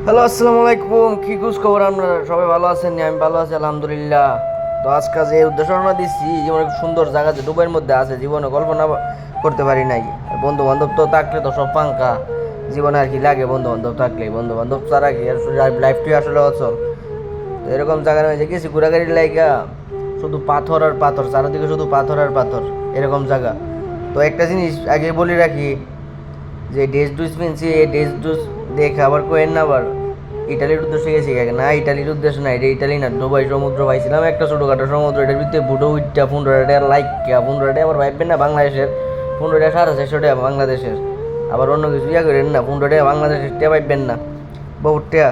Hello, আসসালামু আলাইকুম। কি খোঁজ খবর? আপনারা সবাই ভালো আছেন? আমি ভালো আছি আলহামদুলিল্লাহ। তো আজকে যে উদ্দেশ্য রওনা দিচ্ছি, যেমন একটা সুন্দর জায়গা যে দুবাইয়ের মধ্যে আছে, জীবনে কল্পনা করতে পারি নাই। বন্ধু বান্ধব তো থাকলে তো সব ফাঙ্কা। জীবনে আর কি লাগে বন্ধু বান্ধব থাকলে? বন্ধু বান্ধব ছাড়া কি আর লাইফটাই আসলে অচল। তো এরকম জায়গায় যে গেছি ঘোরাঘুরি লাইগা, শুধু পাথর আর পাথর, চারিদিকে শুধু পাথর আর পাথর, এরকম জায়গা। তো একটা জিনিস আগে বলে রাখি, যে ডেস ডুস কিনছি, এই ডেস ডুস দেখে আবার কোয়েন না আবার ইটালির উদ্দেশ্যে গেছি। না, ইটালির উদ্দেশ্য না, এটা ইটালি না, দুবাই সমুদ্র পাইছিলাম একটা ছোটোখাটো সমুদ্র। এটার ভিতরে বুটো উইটটা 15 টাকা লাইক, 15 টাকা আবার ভাববেন না বাংলাদেশের 15 টাকা, 450 টাকা বাংলাদেশের। আবার অন্য কিছু ইয়া করেন না, 15 টাকা বাংলাদেশের টেয়া পাইবেন না, বহুত টেয়া।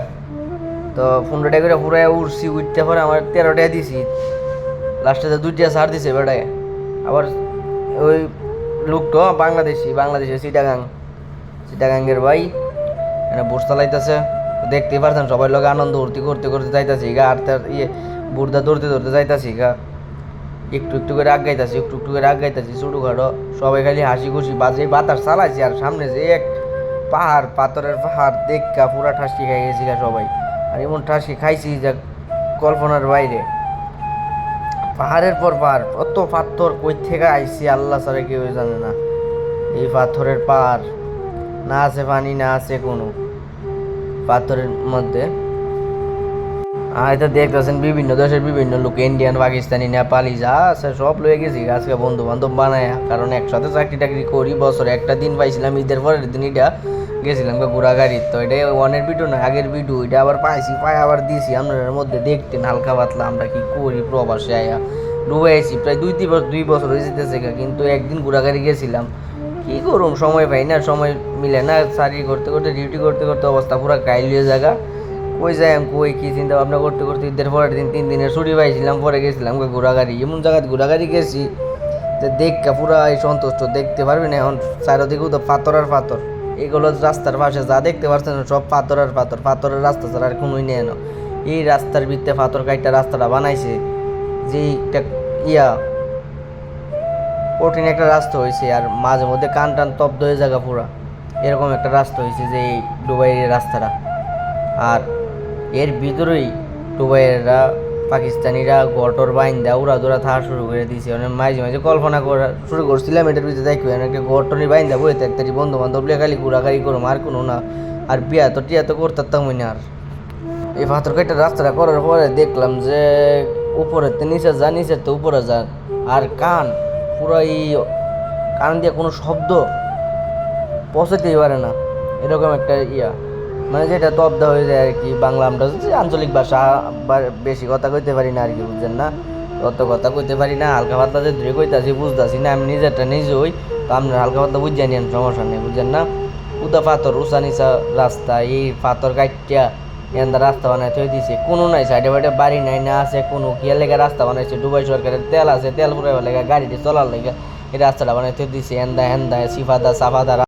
তো 15 টাকা করে পুরাই উঠছি, উঠতে পরে আমার 13 টাকা দিছি, লাস্টে 2 টাকা ছাড় দিছে বেটায়। আবার ওই লোকটা বাংলাদেশি, বাংলাদেশি চিটাগাঙ্গের ভাই, এখানে বোট চালাইতেছে। দেখতেই পারছেন সবাই লোক আনন্দ ভর্তি করতে করতে যাইতাছি গা, আর তার বুড়দা ধরতে ধরতে যাইতাছি গা, একটু একটু করে আগাইতাছি, একটু একটু করে আগাইতাছি ছোটোখাটো। সবাই খালি হাসি খুশি বাজে বাতাস চালাইছি, আর সামনে যে এক পাহাড়, পাথরের পাহাড়, দেখা পুরা ঠাসকি খাই গেছি গা সবাই। আর এমন ঠাসকি খাইছি যা কল্পনার বাইরে। পাহাড়ের পর পাহাড়, অত পাথর কই থেকে আইছি আল্লাহ ছাড়া কেউ জানে না। এই পাথরের পাহাড়, না আছে পানি, না আছে কোনো পাথরের মধ্যে। আর এটা দেখতেছেন বিভিন্ন দেশের বিভিন্ন লোক, ইন্ডিয়ান, পাকিস্তানি, নেপালি যা আছে সব লয়ে গেছি আজকে বন্ধু বান্ধব বানায়। কারণ একসাথে চাকরি টাকরি করি, বছরে একটা দিন পাইছিলাম ঈদের পরের দিন, এটা গেছিলাম ঘোরা গাড়ি। তো এটা ওয়ানের ভিডিও না, আগের ভিডিও, এটা আবার পাইছি, পাই আবার দিছি আপনাদের মধ্যে দেখতেন হালকা পাতলা আমরা কি করি প্রবাসে আয়া। ডুবে আইছি প্রায় 2 বছর হয়ে যেতেছে, কিন্তু একদিন ঘোরা গাড়ি গেছিলাম। কি করুম, সময় পাই না, সময় মিলে না, চাকরি করতে করতে, ডিউটি করতে করতে অবস্থা পুরো কাইলিয়ে জায়গা। কই যাই কই কি চিন্তা ভাবনা করতে করতে ঈদের পরের দিন 3 দিনের ছুটি পাইছিলাম, পরে গেছিলাম ঘোরাঘাড়ি। এমন জায়গায় ঘোরাঘাড়ি গেছি যে দেখা পুরা এই সন্তুষ্ট, দেখতে পারবি না। এখন চারিদিকেও তো পাথর আর পাথর, এগুলো রাস্তার পাশে যা দেখতে পাচ্ছেন সব পাথর আর পাথর, পাথরের রাস্তা ছাড়া আর কোনোই নেই না। এই রাস্তার ভিত্তে পাথর কাইটা রাস্তাটা বানাইছে, যে একটা ইয়া কঠিন একটা রাস্তা হয়েছে, আর মাঝে মধ্যে কান টান তপ্ত হয়ে জায়গা পুরা, এরকম একটা রাস্তা হয়েছে যে এই দুবাইয়ের রাস্তাটা। আর এর ভিতরেই দুবাইয়েররা, পাকিস্তানিরা গটর বাইন্দা উড়া দৌড়া থাকা শুরু করে দিয়েছে। মানে মাঝে মাঝে কল্পনা করা শুরু করছিলাম এটার ভিতরে দেখবে একটা গটরি বাইন্দা বই থাকতারি, বন্ধু বান্ধব খালি ঘোরাঘাড়ি করো, আর কোনো না। আর বিয়া তো টিয়া তো করতাম না। আর এই পাথর কাটা রাস্তাটা করার পরে দেখলাম যে উপরে তো নিচে যা, নিচে তো উপরে যা। আর কান পুরো এই কান দিয়ে কোনো শব্দ পৌঁছাতেই পারে না, এরকম একটা ইয়া, মানে যেটা তবদা হয়ে যায় আর কি। বাংলা আমরা যে আঞ্চলিক ভাষা বেশি কথা কইতে পারি না আর কি, বুঝছেন না? অত কথা কইতে পারি না, হালকা পাতলা যে ধরে কইতাছি বুঝতেছি না, আমি নিজেরটা নিজে হই। তো আপনার হালকা পাতলা বুঝিয়ে নিন, সমস্যা নেই, বুঝছেন না? উদা পাথর, উঁচা নিচা রাস্তা, এই পাথর কাটিয়া এন্দা রাস্তা বানাই থই দিছে, কোনো নাই সাইডে বাইডে বাড়ি নাই, না আছে কোনো। কিয়ার লেগে রাস্তা বানাইছে, দুবাই সরকারের তেল আছে, তেল পুরাইবার লেগে, গাড়িটি চলার লেগে এই রাস্তাটা বানাই থই দিছে। এন্দা হেন্দা সিফাদা সাফাদা